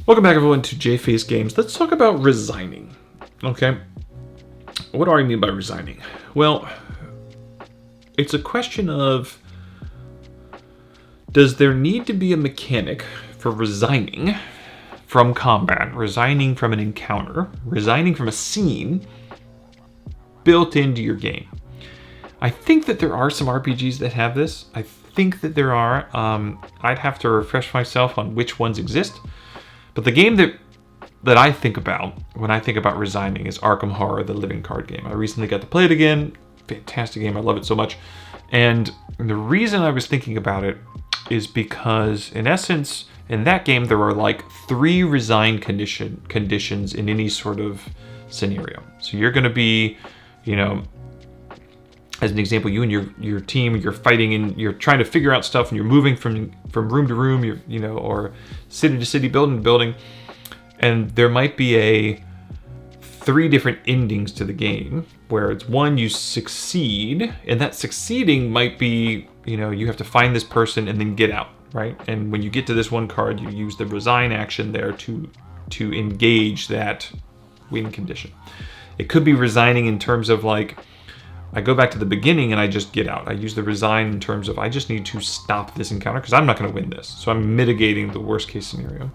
Welcome back, everyone, to JFace Games. Let's talk about resigning. Okay, what do I mean by resigning? Well, it's a question of, does there need to be a mechanic for resigning from combat, resigning from an encounter, resigning from a scene built into your game? I think that there are some RPGs that have this. I think that there are. I'd have to refresh myself on which ones exist. But the game that I think about when I think about resigning is Arkham Horror, the living card game. I recently got to play it again. Fantastic game. I love it so much. And the reason I was thinking about it is because, in essence, in that game, there are like 3 resign conditions in any sort of scenario. So you're going to be, as an example, you and your team, you're fighting and you're trying to figure out stuff, and you're moving from room to room, or city to city, building to building, and there might be 3 different endings to the game, where it's one, you succeed, and that succeeding might be, you have to find this person and then get out, right? And when you get to this one card, you use the resign action there to engage that win condition. It could be resigning in terms of like, I go back to the beginning and I just get out. I use the resign in terms of I just need to stop this encounter because I'm not going to win this. So I'm mitigating the worst case scenario.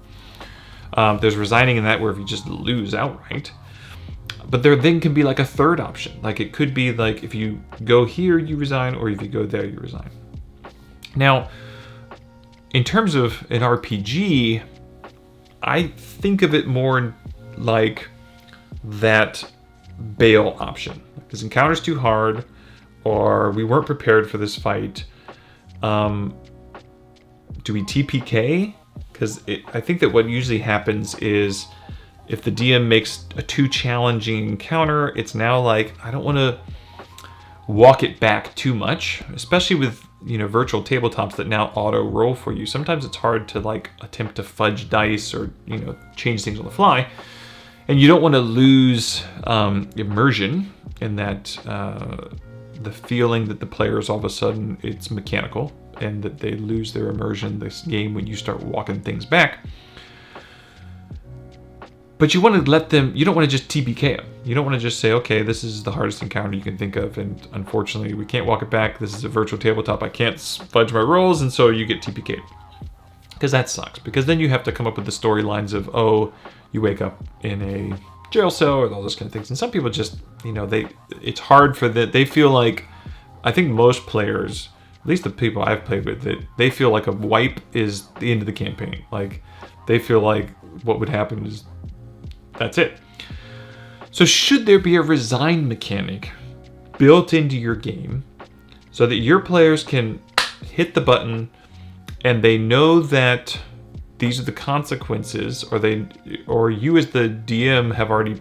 There's resigning in that where if you just lose outright. But there then can be like a third option. Like it could be like if you go here, you resign, or if you go there, you resign. Now, in terms of an RPG, I think of it more like that bail option. This encounter's too hard, or we weren't prepared for this fight. Do we TPK? Because I think that what usually happens is if the DM makes a too challenging encounter, it's now like, I don't want to walk it back too much, especially with virtual tabletops that now auto roll for you. Sometimes it's hard to like attempt to fudge dice or change things on the fly. And you don't want to lose immersion in that, the feeling that the players all of a sudden it's mechanical and that they lose their immersion in this game when you start walking things back. But you want to let them, you don't want to just TPK them. You don't want to just say, okay, this is the hardest encounter you can think of, and unfortunately we can't walk it back. This is a virtual tabletop. I can't fudge my rolls, and so you get TPK'd. Because that sucks. Because then you have to come up with the storylines of, oh, you wake up in a jail cell or all those kind of things. And some people just, it's hard for that. They feel like, I think most players, at least the people I've played with, that they feel like a wipe is the end of the campaign. Like they feel like what would happen is that's it. So should there be a resign mechanic built into your game so that your players can hit the button and they know that these are the consequences, or you as the DM have already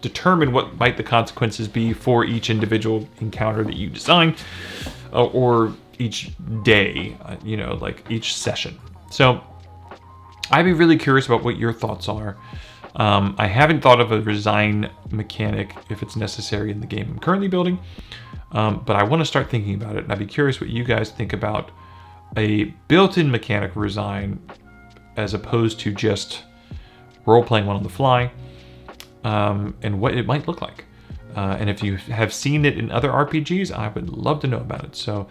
determined what might the consequences be for each individual encounter that you design, or each day, like each session. So I'd be really curious about what your thoughts are. I haven't thought of a resign mechanic if it's necessary in the game I'm currently building, but I want to start thinking about it, and I'd be curious what you guys think about a built-in mechanic resign as opposed to just role-playing one on the fly, and what it might look like. And if you have seen it in other RPGs, I would love to know about it. So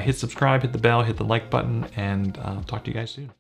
hit subscribe, hit the bell, hit the like button, and I'll talk to you guys soon.